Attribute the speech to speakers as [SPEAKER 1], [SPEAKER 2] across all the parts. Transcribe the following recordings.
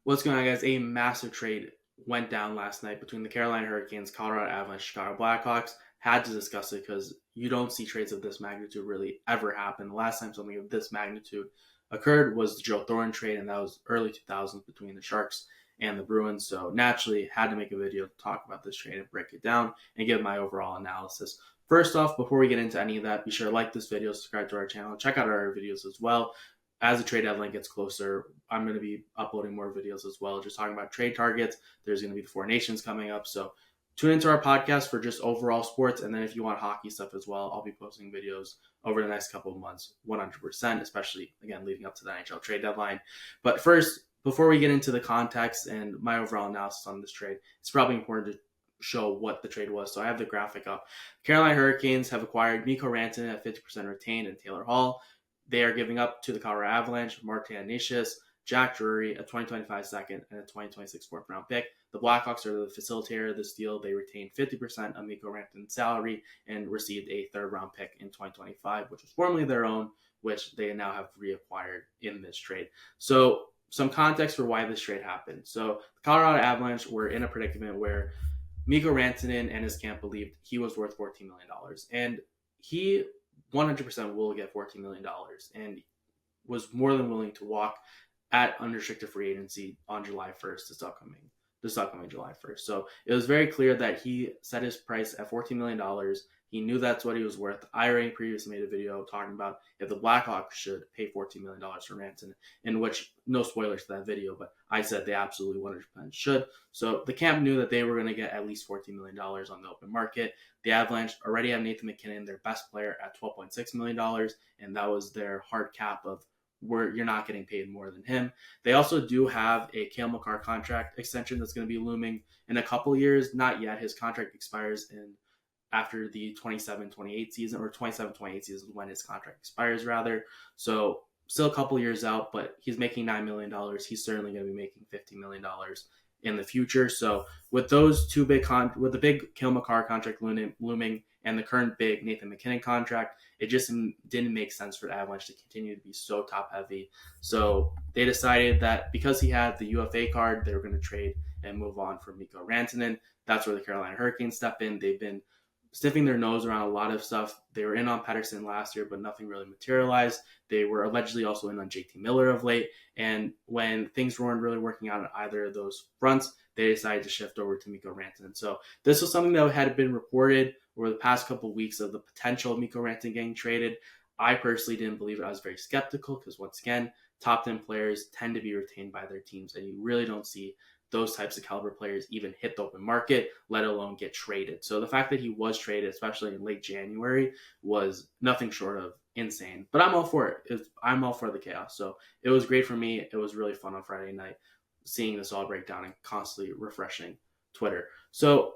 [SPEAKER 1] What's going on, guys? A massive trade went down last night between the Carolina Hurricanes, Colorado Avalanche, Chicago Blackhawks. Had to discuss it because you don't see trades of this magnitude really ever happen. The last time something of this magnitude occurred was the Joe Thornton trade, and that was early 2000s between the Sharks and the Bruins. So naturally, had to make a video to talk about this trade and break it down and give my overall analysis. First off, before we get into any of that, be sure to like this video, subscribe to our channel, check out our videos as well. As the trade deadline gets closer, I'm going to be uploading more videos as well, just talking about trade targets. There's going to be the Four Nations coming up. So tune into our podcast for just overall sports. And then if you want hockey stuff as well, I'll be posting videos over the next couple of months, 100%, especially, again, leading up to the NHL trade deadline. But first, before we get into the context and my overall analysis on this trade, it's probably important to show what the trade was. So I have the graphic up. Carolina Hurricanes have acquired Mikko Rantanen at 50% retained and Taylor Hall. They are giving up to the Colorado Avalanche, Martin Necas, Jack Drury, a 2025 second, and a 2026 fourth round pick. The Blackhawks are the facilitator of this deal. They retained 50% of Mikko Rantanen's salary and received a third round pick in 2025, which was formerly their own, which they now have reacquired in this trade. So some context for why this trade happened. So the Colorado Avalanche were in a predicament where Mikko Rantanen and his camp believed he was worth $14 million. And he 100% will get $14 million and was more than willing to walk at unrestricted free agency on July 1st, this upcoming July 1st. So it was very clear that he set his price at $14 million. He knew that's what he was worth. I already previously made a video talking about if the Blackhawks should pay $14 million for Rantanen, in which, no spoilers to that video, but I said they absolutely 100% should. So the camp knew that they were going to get at least $14 million on the open market. The Avalanche already have Nathan MacKinnon, their best player, at $12.6 million, and that was their hard cap of where you're not getting paid more than him. They also do have a Cale Makar contract extension that's going to be looming in a couple years. Not yet. His contract expires after the 27-28 season, or 27-28 season is when his contract expires, rather. So still a couple years out, but he's making $9 million. He's certainly going to be making $50 million in the future. So with those two with the big Cale Makar contract looming and the current big Nathan MacKinnon contract, it just didn't make sense for the Avalanche to continue to be so top heavy. So they decided that because he had the UFA card, they were going to trade and move on from Mikko Rantanen. That's where the Carolina Hurricanes step in. They've been sniffing their nose around a lot of stuff. They were in on Pettersson last year, but nothing really materialized. They were allegedly also in on JT Miller of late. And when things weren't really working out on either of those fronts, they decided to shift over to Mikko Rantanen. So this was something that had been reported over the past couple of weeks of the potential of Mikko Rantanen getting traded. I personally didn't believe it. I was very skeptical because, once again, top 10 players tend to be retained by their teams, and you really don't see those types of caliber players even hit the open market, let alone get traded. So the fact that he was traded, especially in late January, was nothing short of insane. But I'm all for it. I'm all for the chaos. So it was great for me. It was really fun on Friday night seeing this all break down and constantly refreshing Twitter. So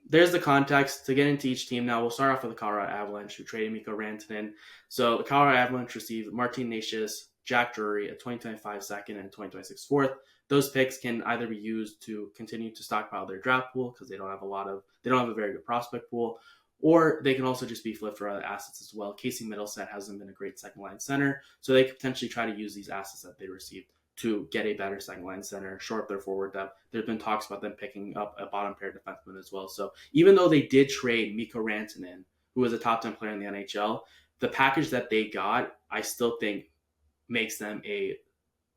[SPEAKER 1] there's the context to get into each team. Now we'll start off with the Colorado Avalanche, who traded Mikko Rantanen. So the Colorado Avalanche received Martin Necas, Jack Drury, a 2025 second and 2026 fourth. Those picks can either be used to continue to stockpile their draft pool because they don't have a very good prospect pool, or they can also just be flipped for other assets as well. Casey Middleset hasn't been a great second line center, so they could potentially try to use these assets that they received to get a better second line center, shore up their forward depth. There's been talks about them picking up a bottom pair defenseman as well. So even though they did trade Mikko Rantanen, who was a top 10 player in the NHL, the package that they got, I still think makes them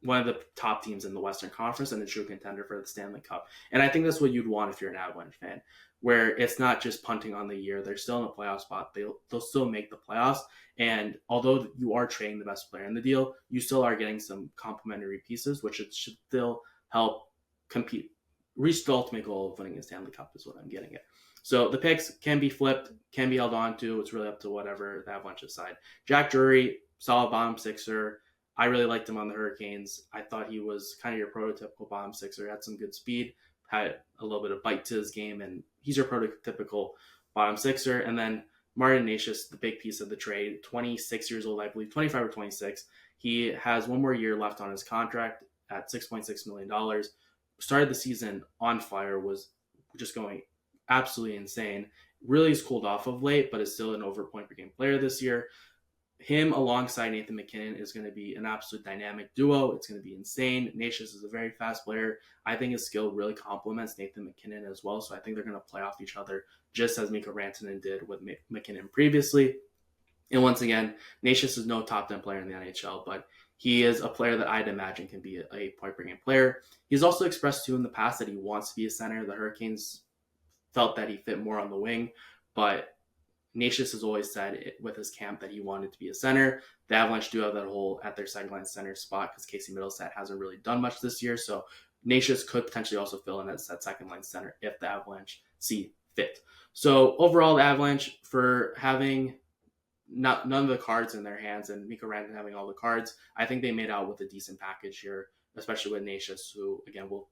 [SPEAKER 1] one of the top teams in the Western Conference and a true contender for the Stanley Cup. And I think that's what you'd want if you're an Avalanche fan, where it's not just punting on the year. They're still in a playoff spot. They'll still make the playoffs. And although you are trading the best player in the deal, you still are getting some complementary pieces, which it should still help compete, reach the ultimate goal of winning a Stanley Cup is what I'm getting at. So the picks can be flipped, can be held on to. It's really up to whatever the Avalanche decide. Jack Drury, solid bottom sixer. I really liked him on the Hurricanes. I thought he was kind of your prototypical bottom sixer. Had some good speed, had a little bit of bite to his game, and he's your prototypical bottom sixer. And then Martin Necas, the big piece of the trade, 26 years old, I believe, 25 or 26. He has one more year left on his contract at $6.6 million. Started the season on fire, was just going absolutely insane. Really has cooled off of late, but is still an over point per game player this year. him alongside Nathan MacKinnon is going to be an absolute dynamic duo. It's going to be insane. Nashis is a very fast player. I think his skill really complements Nathan MacKinnon as well. So I think they're going to play off each other just as Mikko Rantanen did with MacKinnon previously. And once again, Nashis is no top 10 player in the NHL, but he is a player that I'd imagine can be a point-bringing player. He's also expressed too in the past that he wants to be a center. The Hurricanes felt that he fit more on the wing, but Nashis has always said with his camp that he wanted to be a center. The Avalanche do have that hole at their second line center spot because Casey Middleset hasn't really done much this year. So Nashis could potentially also fill in as that second line center if the Avalanche see fit. So overall, the Avalanche, for having none of the cards in their hands and Mikko Rantanen having all the cards, I think they made out with a decent package here, especially with Nashis, who again will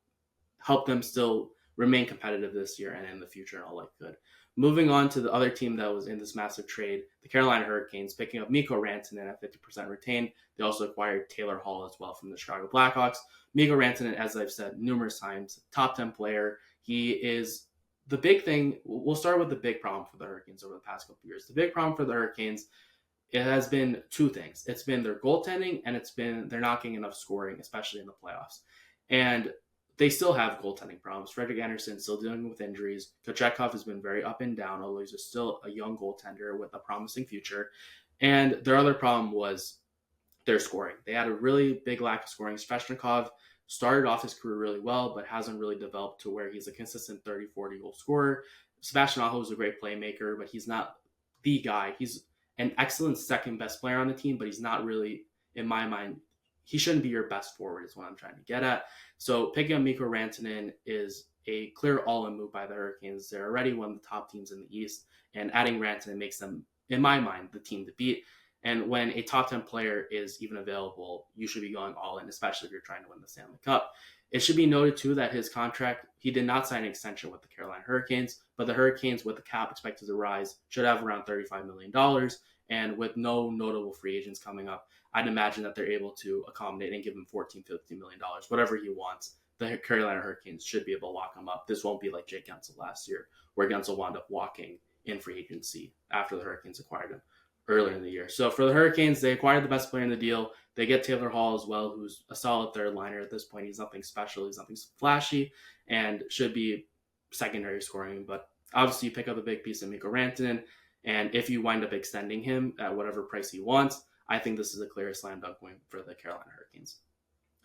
[SPEAKER 1] help them still remain competitive this year and in the future and all likelihood. Moving on to the other team that was in this massive trade, the Carolina Hurricanes, picking up Mikko Rantanen at 50% retained. They also acquired Taylor Hall as well from the Chicago Blackhawks. Mikko Rantanen, as I've said numerous times, top 10 player. He is the big thing. We'll start with the big problem for the Hurricanes over the past couple of years. The big problem for the Hurricanes, it has been two things. It's been their goaltending, and it's been they're not getting enough scoring, especially in the playoffs. And they still have goaltending problems. Frederik Andersen still dealing with injuries. Kochetkov has been very up and down, although he's still a young goaltender with a promising future. And their other problem was their scoring. They had a really big lack of scoring. Svechnikov started off his career really well, but hasn't really developed to where he's a consistent 30, 40 goal scorer. Sebastian Aho is a great playmaker, but he's not the guy. He's an excellent second best player on the team, but he's not really, in my mind, he shouldn't be your best forward is what I'm trying to get at. So picking up Mikko Rantanen is a clear all-in move by the Hurricanes. They're already one of the top teams in the East, and adding Rantanen makes them, in my mind, the team to beat. And when a top 10 player is even available, you should be going all in, especially if you're trying to win the Stanley Cup. It should be noted, too, that his contract, he did not sign an extension with the Carolina Hurricanes, but the Hurricanes, with the cap expected to rise, should have around $35 million. And with no notable free agents coming up, I'd imagine that they're able to accommodate and give him $14, $15 million, whatever he wants. The Carolina Hurricanes should be able to lock him up. This won't be like Jake Guentzel last year, where Guentzel wound up walking in free agency after the Hurricanes acquired him earlier in the year. So for the Hurricanes, they acquired the best player in the deal. They get Taylor Hall as well, who's a solid third liner at this point. He's nothing special. He's nothing flashy and should be secondary scoring. But obviously you pick up a big piece of Mikko Rantanen, and if you wind up extending him at whatever price he wants, I think this is a clear slam dunk win for the Carolina Hurricanes.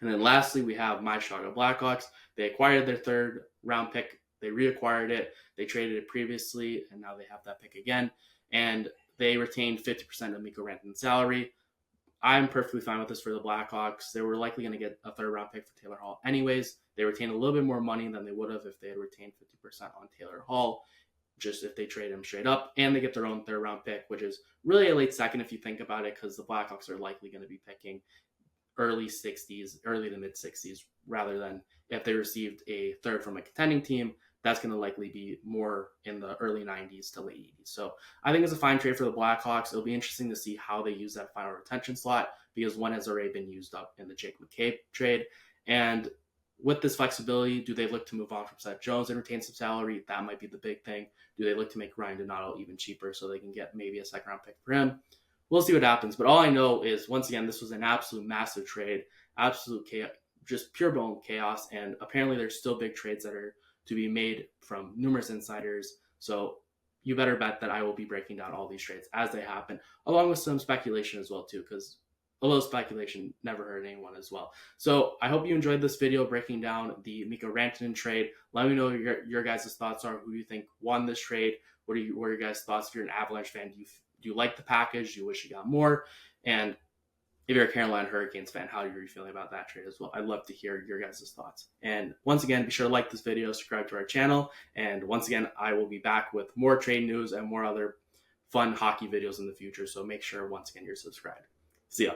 [SPEAKER 1] And then lastly, we have my Chicago Blackhawks. They acquired their third round pick. They reacquired it. They traded it previously, and now they have that pick again. And they retained 50% of Mikko Rantanen's salary. I'm perfectly fine with this for the Blackhawks. They were likely going to get a third round pick for Taylor Hall anyways. They retained a little bit more money than they would have if they had retained 50% on Taylor Hall, just if they trade him straight up. And they get their own third round pick, which is really a late second if you think about it, because the Blackhawks are likely going to be picking early to mid 60s, rather than if they received a third from a contending team, that's going to likely be more in the early 90s to late 80s. So I think it's a fine trade for the Blackhawks. It'll be interesting to see how they use that final retention slot, because one has already been used up in the Jake McCabe trade. And with this flexibility, do they look to move on from Seth Jones and retain some salary? That might be the big thing. Do they look to make Ryan Donato even cheaper so they can get maybe a second round pick for him? We'll see what happens. But all I know is, once again, this was an absolute massive trade, absolute chaos, just pure bone chaos. And apparently there's still big trades that are to be made from numerous insiders. So you better bet that I will be breaking down all these trades as they happen, along with some speculation as well, too, because a little speculation never hurt anyone as well. So I hope you enjoyed this video breaking down the Mikko Rantanen trade. Let me know your guys' thoughts are. Who do you think won this trade? What are your guys' thoughts? If you're an Avalanche fan, do you like the package? Do you wish you got more? And if you're a Carolina Hurricanes fan, how are you feeling about that trade as well? I'd love to hear your guys' thoughts. And once again, be sure to like this video, subscribe to our channel. And once again, I will be back with more trade news and more other fun hockey videos in the future. So make sure, once again, you're subscribed. See ya.